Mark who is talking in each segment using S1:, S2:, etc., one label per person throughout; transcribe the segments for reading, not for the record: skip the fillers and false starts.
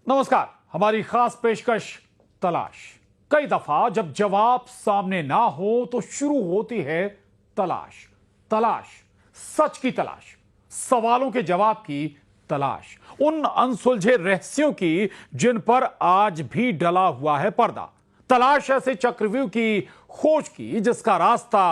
S1: नमस्कार। हमारी खास पेशकश तलाश। कई दफा जब जवाब सामने ना हो तो शुरू होती है तलाश। तलाश, सच की तलाश, सवालों के जवाब की तलाश, उन अनसुलझे रहस्यों की जिन पर आज भी डला हुआ है पर्दा। तलाश ऐसे चक्रव्यूह की खोज की जिसका रास्ता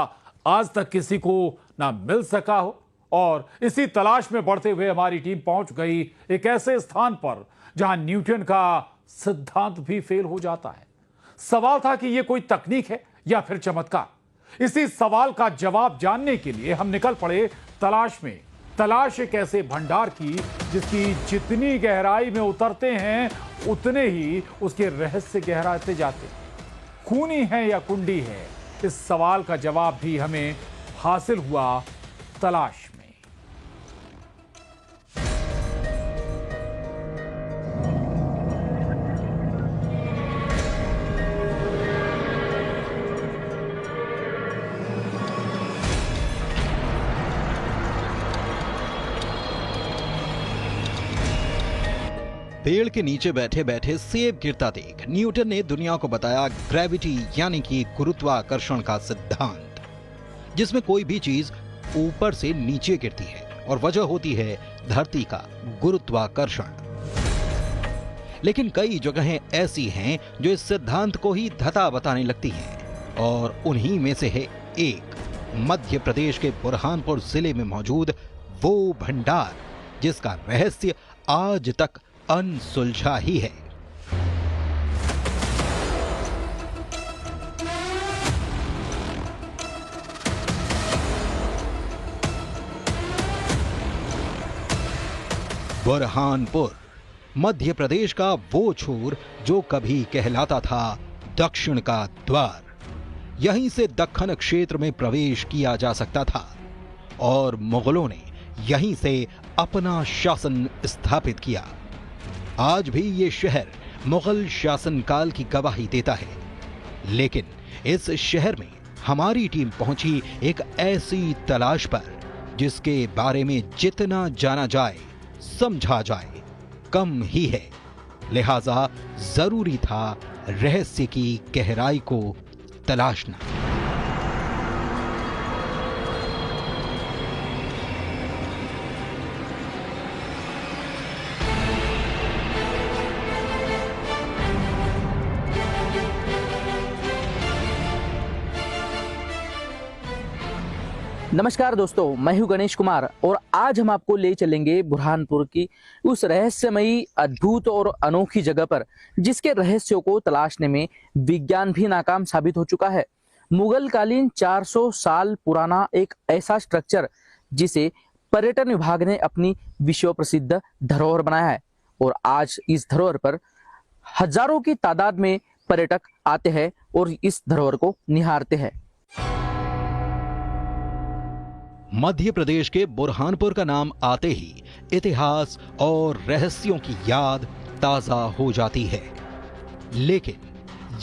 S1: आज तक किसी को ना मिल सका हो। और इसी तलाश में बढ़ते हुए हमारी टीम पहुंच गई एक ऐसे स्थान पर जहां न्यूटन का सिद्धांत भी फेल हो जाता है। सवाल था कि यह कोई तकनीक है या फिर चमत्कार। इसी सवाल का जवाब जानने के लिए हम निकल पड़े तलाश में। तलाश एक ऐसे भंडार की जिसकी जितनी गहराई में उतरते हैं उतने ही उसके रहस्य गहराते जाते हैं। खूनी है या कुंडी है, इस सवाल का जवाब भी हमें हासिल हुआ तलाश में।
S2: पेड़ के नीचे बैठे बैठे सेब गिरता देख न्यूटन ने दुनिया को बताया ग्रेविटी यानी कि गुरुत्वाकर्षण का सिद्धांत, जिसमें कोई भी चीज ऊपर से नीचे गिरती है और वजह होती है धरती का गुरुत्वाकर्षण। लेकिन कई जगहें ऐसी हैं जो इस सिद्धांत को ही धता बताने लगती हैं और उन्हीं में से है एक मध्य प्रदेश के बुरहानपुर जिले में मौजूद वो भंडार जिसका रहस्य आज तक अनसुलझा ही है। बुरहानपुर मध्य प्रदेश का वो छोर जो कभी कहलाता था दक्षिण का द्वार। यहीं से दक्खन क्षेत्र में प्रवेश किया जा सकता था और मुगलों ने यहीं से अपना शासन स्थापित किया। आज भी ये शहर मुगल शासनकाल की गवाही देता है। लेकिन इस शहर में हमारी टीम पहुंची एक ऐसी तलाश पर जिसके बारे में जितना जाना जाए समझा जाए कम ही है। लिहाजा जरूरी था रहस्य की गहराई को तलाशना।
S3: नमस्कार दोस्तों, मैं हूं गणेश कुमार और आज हम आपको ले चलेंगे बुरहानपुर की उस रहस्यमयी, अद्भुत और अनोखी जगह पर जिसके रहस्यों को तलाशने में विज्ञान भी नाकाम साबित हो चुका है। मुगल कालीन 400 साल पुराना एक ऐसा स्ट्रक्चर जिसे पर्यटन विभाग ने अपनी विश्व प्रसिद्ध धरोहर बनाया है और आज इस धरोहर पर हजारों की तादाद में पर्यटक आते हैं और इस धरोहर को निहारते हैं।
S2: मध्य प्रदेश के बुरहानपुर का नाम आते ही इतिहास और रहस्यों की याद ताजा हो जाती है। लेकिन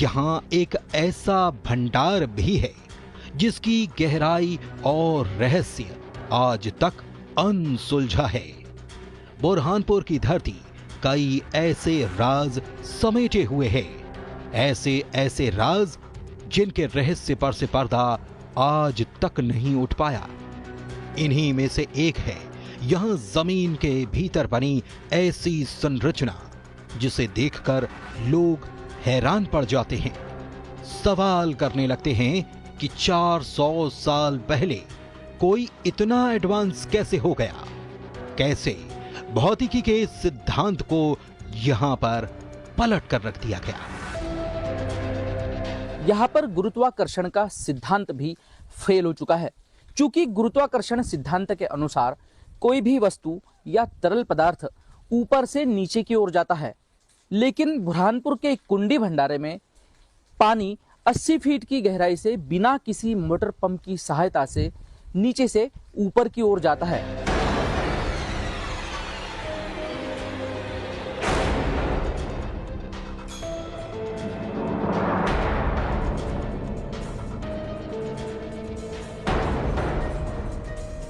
S2: यहाँ एक ऐसा भंडार भी है जिसकी गहराई और रहस्य आज तक अनसुलझा है। बुरहानपुर की धरती कई ऐसे राज समेटे हुए है, ऐसे ऐसे राज जिनके रहस्य पर से पर्दा आज तक नहीं उठ पाया। इन्हीं में से एक है यहां जमीन के भीतर बनी ऐसी संरचना जिसे देखकर लोग हैरान पड़ जाते हैं, सवाल करने लगते हैं कि 400 साल पहले कोई इतना एडवांस कैसे हो गया, कैसे भौतिकी के सिद्धांत को यहां पर पलट कर रख दिया गया।
S3: यहाँ पर गुरुत्वाकर्षण का सिद्धांत भी फेल हो चुका है। चूंकि गुरुत्वाकर्षण सिद्धांत के अनुसार कोई भी वस्तु या तरल पदार्थ ऊपर से नीचे की ओर जाता है, लेकिन बुरहानपुर के कुंडी भंडारे में पानी 80 फीट की गहराई से बिना किसी मोटर पंप की सहायता से नीचे से ऊपर की ओर जाता है।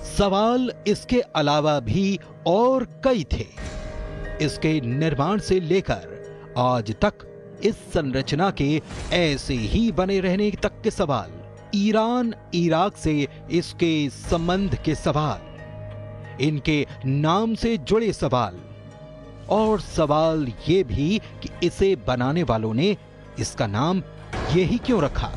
S2: सवाल इसके अलावा भी और कई थे। इसके निर्माण से लेकर आज तक इस संरचना के ऐसे ही बने रहने तक के सवाल, ईरान इराक से इसके संबंध के सवाल, इनके नाम से जुड़े सवाल और सवाल ये भी कि इसे बनाने वालों ने इसका नाम यही क्यों रखा।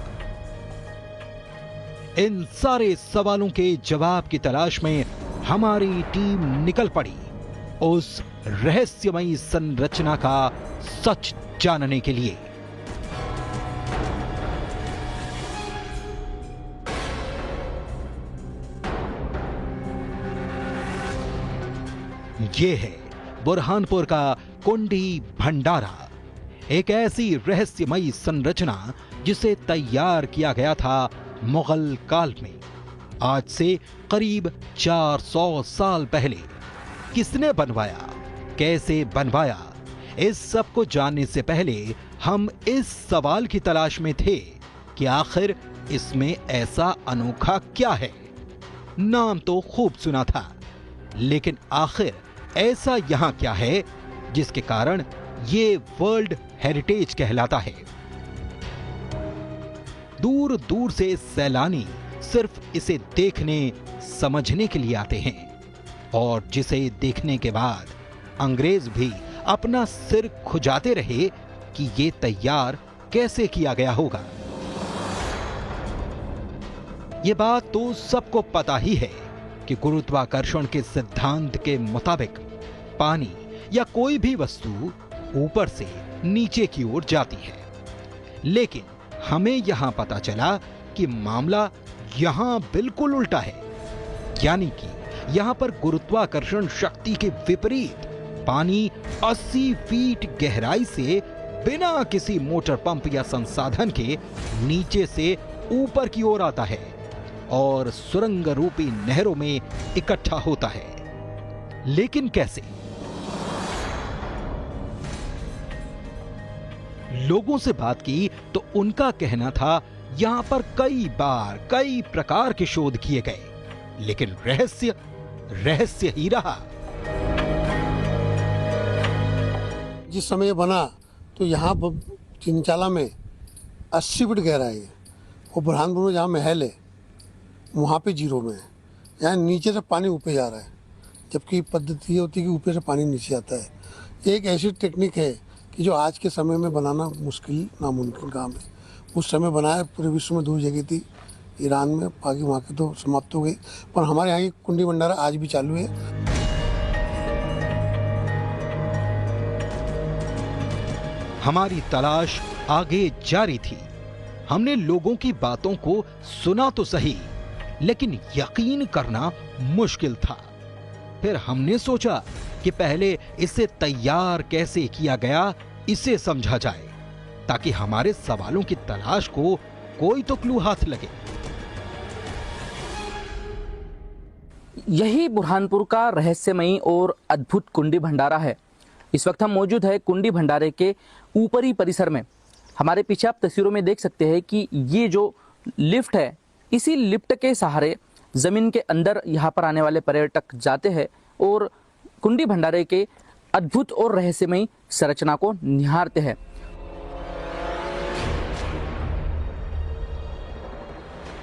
S2: इन सारे सवालों के जवाब की तलाश में हमारी टीम निकल पड़ी उस रहस्यमयी संरचना का सच जानने के लिए। ये है बुरहानपुर का कुंडी भंडारा, एक ऐसी रहस्यमयी संरचना जिसे तैयार किया गया था मुगल काल में, आज से करीब 400 साल पहले। किसने बनवाया, कैसे बनवाया, इस सब को जानने से पहले हम इस सवाल की तलाश में थे कि आखिर इसमें ऐसा अनोखा क्या है। नाम तो खूब सुना था, लेकिन आखिर ऐसा यहां क्या है जिसके कारण ये वर्ल्ड हेरिटेज कहलाता है। दूर दूर से सैलानी सिर्फ इसे देखने समझने के लिए आते हैं और जिसे देखने के बाद अंग्रेज भी अपना सिर खुजाते रहे कि ये तैयार कैसे किया गया होगा। ये बात तो सबको पता ही है कि गुरुत्वाकर्षण के सिद्धांत के मुताबिक पानी या कोई भी वस्तु ऊपर से नीचे की ओर जाती है, लेकिन हमें यहां पता चला कि मामला यहां बिल्कुल उल्टा है, यानी कि यहां पर गुरुत्वाकर्षण शक्ति के विपरीत पानी 80 फीट गहराई से बिना किसी मोटर पंप या संसाधन के नीचे से ऊपर की ओर आता है और सुरंग रूपी नहरों में इकट्ठा होता है। लेकिन कैसे? लोगों से बात की तो उनका कहना था यहां पर कई प्रकार के शोध किए गए, लेकिन रहस्य ही रहा।
S4: जिस समय ये बना तो यहाँ चिंचाला में 80 फीट गहराई है और बुरहानपुर में जहाँ महल है वहाँ पे 0 में है। यहाँ नीचे से पानी ऊपर जा रहा है, जबकि पद्धति ये होती है कि ऊपर से पानी नीचे आता है। एक ऐसी टेक्निक है कि जो आज के समय में बनाना मुश्किल नामुमकिन काम है। उस समय बनाया, पूरे विश्व में 2 जगह थी, ईरान में, बाकी वहाँ की तो समाप्त हो गई, पर हमारे यहाँ की कुंडी भंडारा आज भी चालू है।
S2: हमारी तलाश आगे जारी थी। हमने लोगों की बातों को सुना तो सही, लेकिन यकीन करना मुश्किल था। फिर हमने सोचा कि पहले इसे तैयार कैसे किया गया इसे समझा जाए, ताकि हमारे सवालों की तलाश को कोई तो क्लू हाथ लगे।
S3: यही बुरहानपुर का रहस्यमयी और अद्भुत कुंडी भंडारा है। इस वक्त हम मौजूद है कुंडी भंडारे के ऊपरी परिसर में। हमारे पीछे आप तस्वीरों में देख सकते हैं कि ये जो लिफ्ट है, इसी लिफ्ट के सहारे जमीन के अंदर यहाँ पर आने वाले पर्यटक जाते हैं और कुंडी भंडारे के अद्भुत और रहस्यमयी संरचना को निहारते हैं।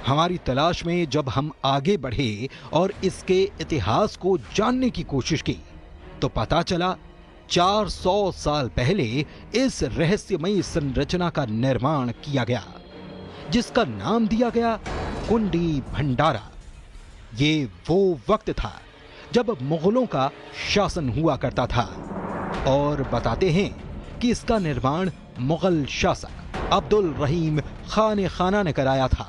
S2: हमारी तलाश में जब हम आगे बढ़े और इसके इतिहास को जानने की कोशिश की तो पता चला 400 साल पहले इस रहस्यमयी संरचना का निर्माण किया गया, जिसका नाम दिया गया कुंडी भंडारा। ये वो वक्त था जब मुगलों का शासन हुआ करता था और बताते हैं कि इसका निर्माण मुगल शासक अब्दुल रहीम खान खाना ने कराया था,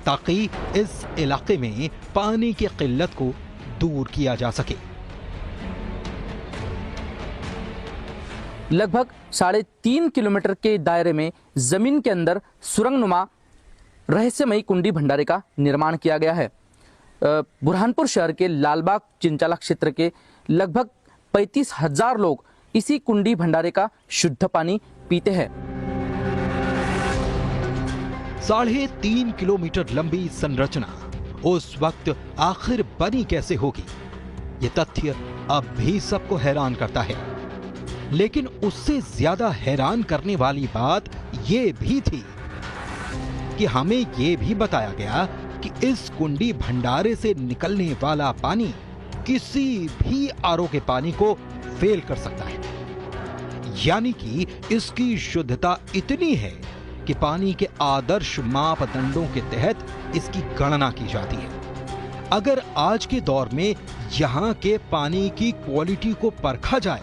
S2: ताकि इस इलाके में पानी की किल्लत को दूर किया जा सके।
S3: लगभग 3.5 किलोमीटर के दायरे में जमीन के अंदर सुरंगनुमा रहस्यमयी कुंडी भंडारे का निर्माण किया गया है। बुरहानपुर शहर के लालबाग चिंचाला क्षेत्र के लगभग 35,000 लोग इसी कुंडी भंडारे का शुद्ध पानी पीते हैं।
S2: 3.5 किलोमीटर लंबी संरचना उस वक्त आखिर बनी कैसे होगी, ये तथ्य अब भी सबको हैरान करता है। लेकिन उससे ज्यादा हैरान करने वाली बात ये भी थी कि हमें ये भी बताया गया कि इस कुंडी भंडारे से निकलने वाला पानी किसी भी आरओ के पानी को फेल कर सकता है। यानी कि इसकी शुद्धता इतनी है कि पानी के आदर्श मापदंडों के तहत इसकी गणना की जाती है। अगर आज के दौर में यहां के पानी की क्वालिटी को परखा जाए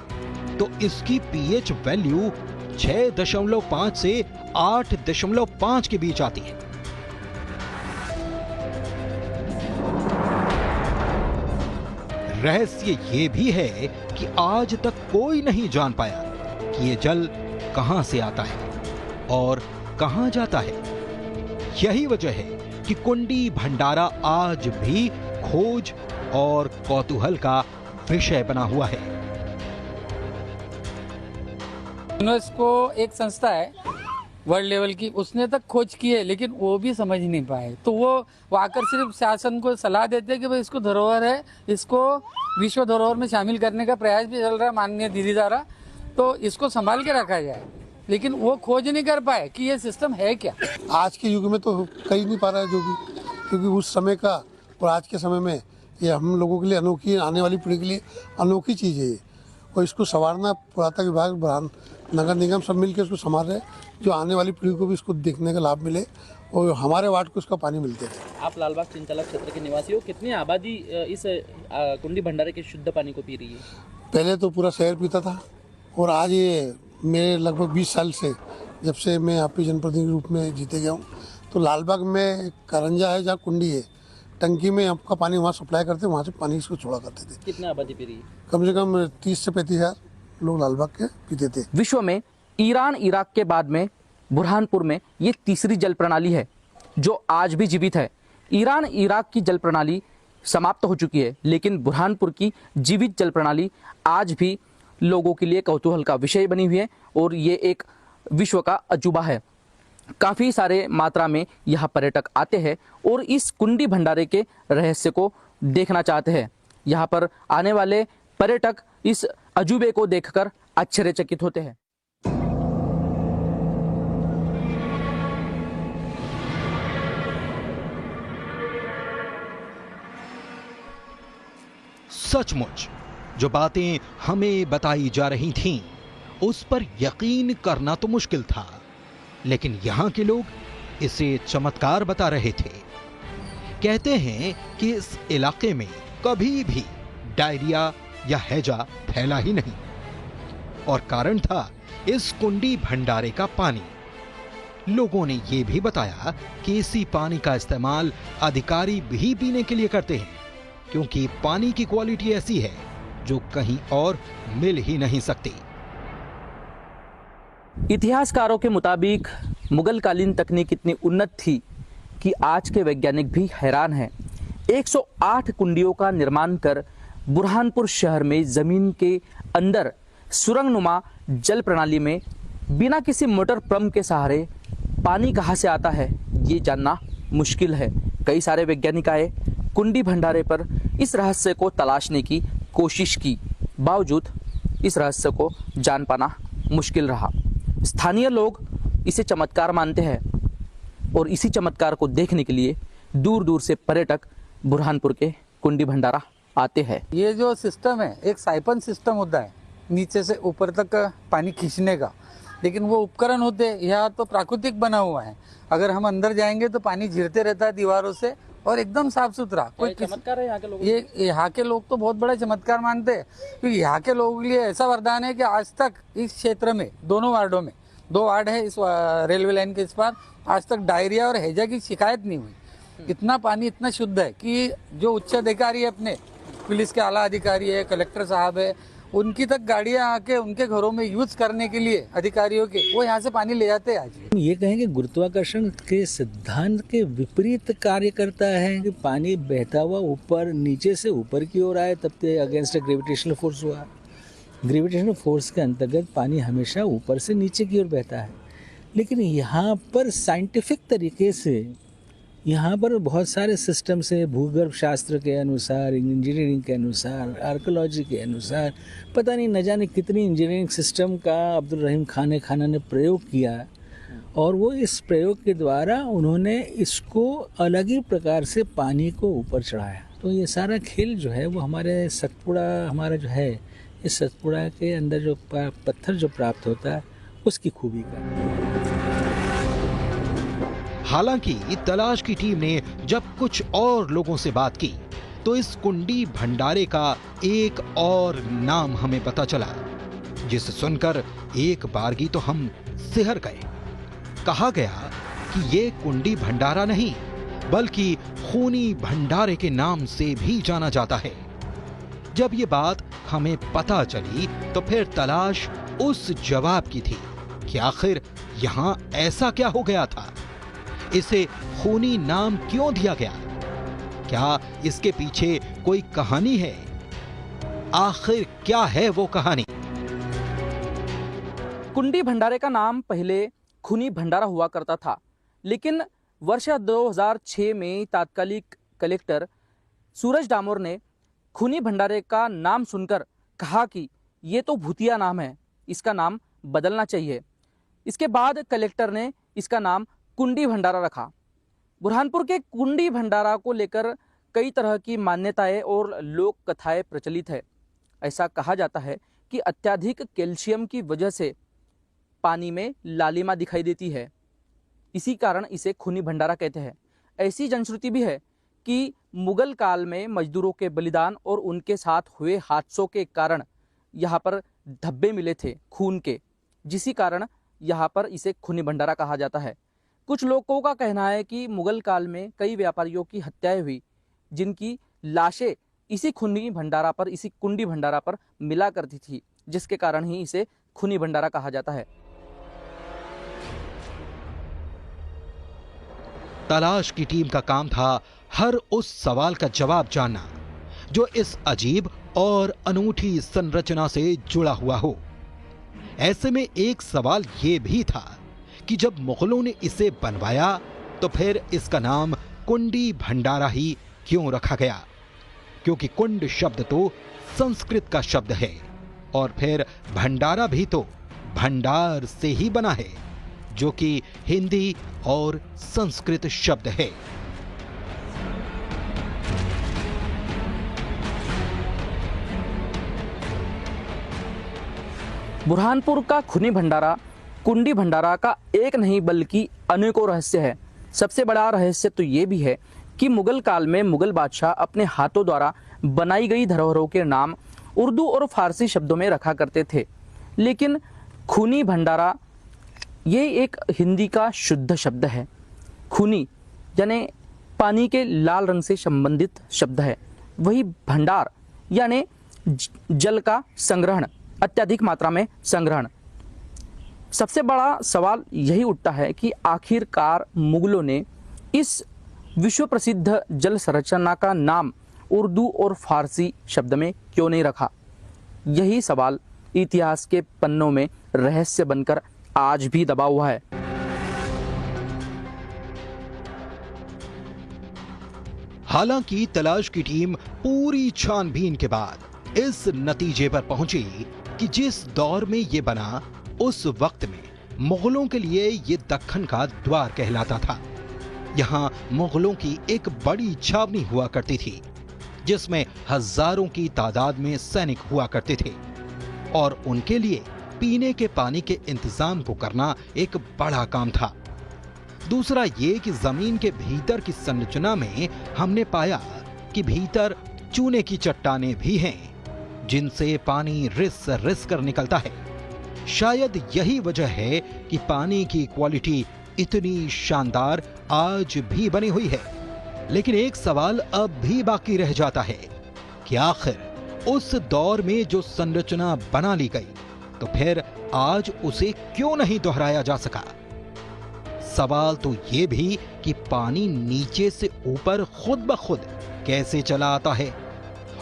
S2: तो इसकी पीएच वैल्यू 6.5 से 8.5 के बीच आती है। रहस्य ये भी है कि आज तक कोई नहीं जान पाया कि ये जल कहां से आता है और कहां जाता है। यही वजह है कि कुंडी भंडारा आज भी खोज और कौतूहल का विषय बना हुआ है।
S5: यूनेस्को एक संस्था है वर्ल्ड लेवल की, उसने तक खोज की है लेकिन वो भी समझ नहीं पाए। तो वो आकर सिर्फ शासन को सलाह देते हैं कि भाई इसको धरोहर है, इसको विश्व धरोहर में शामिल करने का प्रयास भी चल रहा है माननीय दीदी द्वारा, तो इसको संभाल के रखा जाए। लेकिन वो खोज नहीं कर पाए कि ये सिस्टम है क्या।
S4: आज के युग में तो कही नहीं पा रहा है जो भी, क्योंकि उस समय का और आज के समय में ये हम लोगों के लिए अनोखी, आने वाली पीढ़ी के लिए अनोखी चीज़ है ये। और इसको संवारना पुरातत्व विभाग, बुरहान नगर निगम सब मिलकर इसको संभाल रहे हैं, जो आने वाली पीढ़ी को भी इसको देखने का लाभ मिले और हमारे वार्ड को इसका पानी मिलते रहे।
S3: आप लालबाग चिंचाला क्षेत्र के निवासी हो, कितनी आबादी इस कुंडी भंडारे के शुद्ध पानी को पी रही है?
S4: पहले तो पूरा शहर पीता था और आज ये मेरे लगभग 20 साल से, जब से मैं यहाँ पे जनप्रतिनिधि के रूप में जीते गया हूँ, तो लालबाग में कारंजा है जहाँ कुंडी है, टंकी में आपका पानी वहाँ सप्लाई करते, वहाँ से पानी इसको छोड़ा करते थे।
S3: कितनी आबादी पी रही है?
S4: कम से कम 30 से 35 हज़ार लोग लालबाग के पीते थे।
S3: विश्व में ईरान इराक के बाद में बुरहानपुर में ये तीसरी जल प्रणाली है जो आज भी जीवित है। ईरान इराक की जल प्रणाली समाप्त हो चुकी है, लेकिन बुरहानपुर की जीवित जल प्रणाली आज भी लोगों के लिए कौतूहल का विषय बनी हुई है और ये एक विश्व का अजूबा है। काफ़ी सारे मात्रा में यहाँ पर्यटक आते हैं और इस कुंडी भंडारे के रहस्य को देखना चाहते हैं। यहाँ पर आने वाले पर्यटक इस अजूबे को देखकर आश्चर्यचकित होते हैं।
S2: सचमुच जो बातें हमें बताई जा रही थीं, उस पर यकीन करना तो मुश्किल था, लेकिन यहां के लोग इसे चमत्कार बता रहे थे। कहते हैं कि इस इलाके में कभी भी डायरिया या हैजा फैला ही नहीं, और कारण था इस कुंडी भंडारे का पानी। लोगों ने यह भी बताया कि इसी पानी का इस्तेमाल अधिकारी भी पीने के लिए करते हैं, क्योंकि पानी की क्वालिटी ऐसी है जो कहीं और मिल ही नहीं सकती।
S3: इतिहासकारों के मुताबिक मुगल कालीन तकनीक इतनी उन्नत थी कि आज के वैज्ञानिक भी हैरान हैं। 108 कुंडियों का निर्माण कर बुरहानपुर शहर में जमीन के अंदर सुरंगनुमा जल प्रणाली में बिना किसी मोटर पंप के सहारे पानी कहां से आता है ये जानना मुश्किल है। कई सारे वैज्ञानिक आए, कुंडी भंडारे पर इस रहस्य को तलाशने की कोशिश की, बावजूद इस रहस्य को जान पाना मुश्किल रहा। स्थानीय लोग इसे चमत्कार मानते हैं और इसी चमत्कार को देखने के लिए दूर दूर से पर्यटक बुरहानपुर के कुंडी भंडारा आते हैं।
S5: ये जो सिस्टम है एक साइफन सिस्टम होता है, नीचे से ऊपर तक पानी खींचने का, लेकिन वो उपकरण होते हैं यहाँ तो प्राकृतिक बना हुआ है। अगर हम अंदर जाएंगे तो पानी झिरते रहता है दीवारों से और एकदम साफ सुथरा। कोई
S3: चमत्कार है यहाँ के लोग।
S5: ये यहाँ के लोग तो बहुत बड़ा चमत्कार मानते हैं, क्योंकि यहाँ के लोगों के लिए ऐसा वरदान है कि आज तक इस क्षेत्र में दोनों वार्डों में 2 वार्ड है इस रेलवे लाइन के इस पार, आज तक डायरिया और हैजा की शिकायत नहीं हुई। इतना पानी इतना शुद्ध है कि जो उच्च अधिकारी है, अपने पुलिस के आला अधिकारी है, कलेक्टर साहब है, उनकी तक गाड़ियां आके उनके घरों में यूज करने के लिए अधिकारियों के, वो यहाँ से पानी ले जाते हैं। आज
S6: ये कहें कि गुरुत्वाकर्षण के सिद्धांत के विपरीत कार्य करता है कि पानी बहता हुआ ऊपर नीचे से ऊपर की ओर आए, तब तो अगेंस्ट ग्रेविटेशनल फोर्स हुआ। ग्रेविटेशनल फोर्स के अंतर्गत पानी हमेशा ऊपर से नीचे की ओर बहता है, लेकिन यहाँ पर साइंटिफिक तरीके से यहाँ पर बहुत सारे सिस्टम्स है, भूगर्भ शास्त्र के अनुसार, इंजीनियरिंग के अनुसार, आर्कोलॉजी के अनुसार, पता नहीं न जाने कितनी इंजीनियरिंग सिस्टम का अब्दुल रहीम खान ने प्रयोग किया, और वो इस प्रयोग के द्वारा उन्होंने इसको अलग ही प्रकार से पानी को ऊपर चढ़ाया। तो ये सारा खेल जो है वो हमारे सतपुड़ा, हमारा जो है इस सतपुड़ा के अंदर जो पत्थर जो प्राप्त होता है उसकी खूबी का।
S2: हालांकि तलाश की टीम ने जब कुछ और लोगों से बात की तो इस कुंडी भंडारे का एक और नाम हमें पता चला, जिसे सुनकर एक बारगी तो हम सिहर गए। कहा गया कि ये कुंडी भंडारा नहीं बल्कि खूनी भंडारे के नाम से भी जाना जाता है। जब ये बात हमें पता चली तो फिर तलाश उस जवाब की थी कि आखिर यहां ऐसा क्या हो गया था, इसे खूनी नाम क्यों दिया गया, क्या इसके पीछे कोई कहानी है, आखिर क्या है वो कहानी।
S3: कुंडी भंडारे का नाम पहले खूनी भंडारा हुआ करता था, लेकिन वर्ष 2006 में तात्कालिक कलेक्टर सूरज डामोर ने खूनी भंडारे का नाम सुनकर कहा कि ये तो भूतिया नाम है, इसका नाम बदलना चाहिए। इसके बाद कलेक्टर ने इसका नाम कुंडी भंडारा रखा। बुरहानपुर के कुंडी भंडारा को लेकर कई तरह की मान्यताएं और लोक कथाएं प्रचलित है। ऐसा कहा जाता है कि अत्यधिक कैल्शियम की वजह से पानी में लालिमा दिखाई देती है, इसी कारण इसे खूनी भंडारा कहते हैं। ऐसी जनश्रुति भी है कि मुगल काल में मजदूरों के बलिदान और उनके साथ हुए हादसों के कारण यहाँ पर धब्बे मिले थे खून के, जिसी कारण यहाँ पर इसे खूनी भंडारा कहा जाता है। कुछ लोगों का कहना है कि मुगल काल में कई व्यापारियों की हत्याएं हुई, जिनकी लाशें इसी खूनी भंडारा पर, इसी कुंडी भंडारा पर मिला करती थी, जिसके कारण ही इसे खूनी भंडारा कहा जाता है।
S2: तलाश की टीम का काम था हर उस सवाल का जवाब जानना जो इस अजीब और अनूठी संरचना से जुड़ा हुआ हो। ऐसे में एक सवाल यह भी था कि जब मुगलों ने इसे बनवाया तो फिर इसका नाम कुंडी भंडारा ही क्यों रखा गया, क्योंकि कुंड शब्द तो संस्कृत का शब्द है और फिर भंडारा भी तो भंडार से ही बना है, जो कि हिंदी और संस्कृत शब्द है।
S3: बुरहानपुर का खूनी भंडारा कुंडी भंडारा का एक नहीं बल्कि अनेकों रहस्य है। सबसे बड़ा रहस्य तो ये भी है कि मुगल काल में मुगल बादशाह अपने हाथों द्वारा बनाई गई धरोहरों के नाम उर्दू और फारसी शब्दों में रखा करते थे, लेकिन खूनी भंडारा ये एक हिंदी का शुद्ध शब्द है। खूनी यानी पानी के लाल रंग से संबंधित शब्द है, वही भंडार यानी जल का संग्रहण, अत्यधिक मात्रा में संग्रहण। सबसे बड़ा सवाल यही उठता है कि आखिरकार मुगलों ने इस विश्व प्रसिद्ध जल संरचना का नाम उर्दू और फारसी शब्द में क्यों नहीं रखा। यही सवाल इतिहास के पन्नों में रहस्य बनकर आज भी दबा हुआ है।
S2: हालांकि तलाश की टीम पूरी छानबीन के बाद इस नतीजे पर पहुंची कि जिस दौर में ये बना उस वक्त में मुगलों के लिए ये दक्खन का द्वार कहलाता था। यहां मुगलों की एक बड़ी छावनी हुआ करती थी, जिसमें हजारों की तादाद में सैनिक हुआ करते थे और उनके लिए पीने के पानी के इंतजाम को करना एक बड़ा काम था। दूसरा ये कि जमीन के भीतर की संरचना में हमने पाया कि भीतर चूने की चट्टानें भी हैं, जिनसे पानी रिस रिस कर निकलता है। शायद यही वजह है कि पानी की क्वालिटी इतनी शानदार आज भी बनी हुई है। लेकिन एक सवाल अब भी बाकी रह जाता है कि आखिर उस दौर में जो संरचना बना ली गई तो फिर आज उसे क्यों नहीं दोहराया जा सका। सवाल तो यह भी कि पानी नीचे से ऊपर खुद ब खुद कैसे चला आता है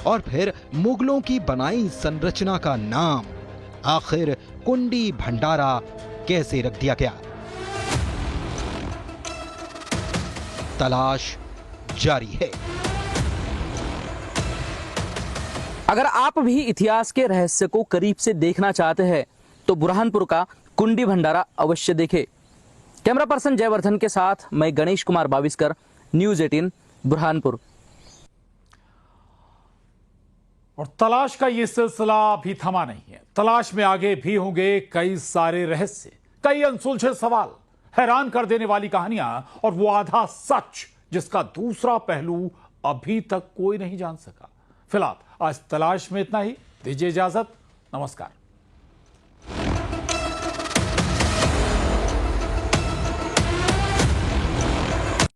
S2: और फिर मुगलों की बनाई संरचना का नाम आखिर कुंडी भंडारा कैसे रख दिया गया। तलाश जारी है।
S3: अगर आप भी इतिहास के रहस्य को करीब से देखना चाहते हैं तो बुरहानपुर का कुंडी भंडारा अवश्य देखें। कैमरा पर्सन जयवर्धन के साथ मैं गणेश कुमार बाविस्कर, न्यूज़ 18 बुरहानपुर।
S1: और तलाश का ये सिलसिला अभी थमा नहीं है। तलाश में आगे भी होंगे कई सारे रहस्य, कई अनसुलझे सवाल, हैरान कर देने वाली कहानियां और वो आधा सच जिसका दूसरा पहलू अभी तक कोई नहीं जान सका। फिलहाल आज तलाश में इतना ही। दीजिए इजाजत। नमस्कार।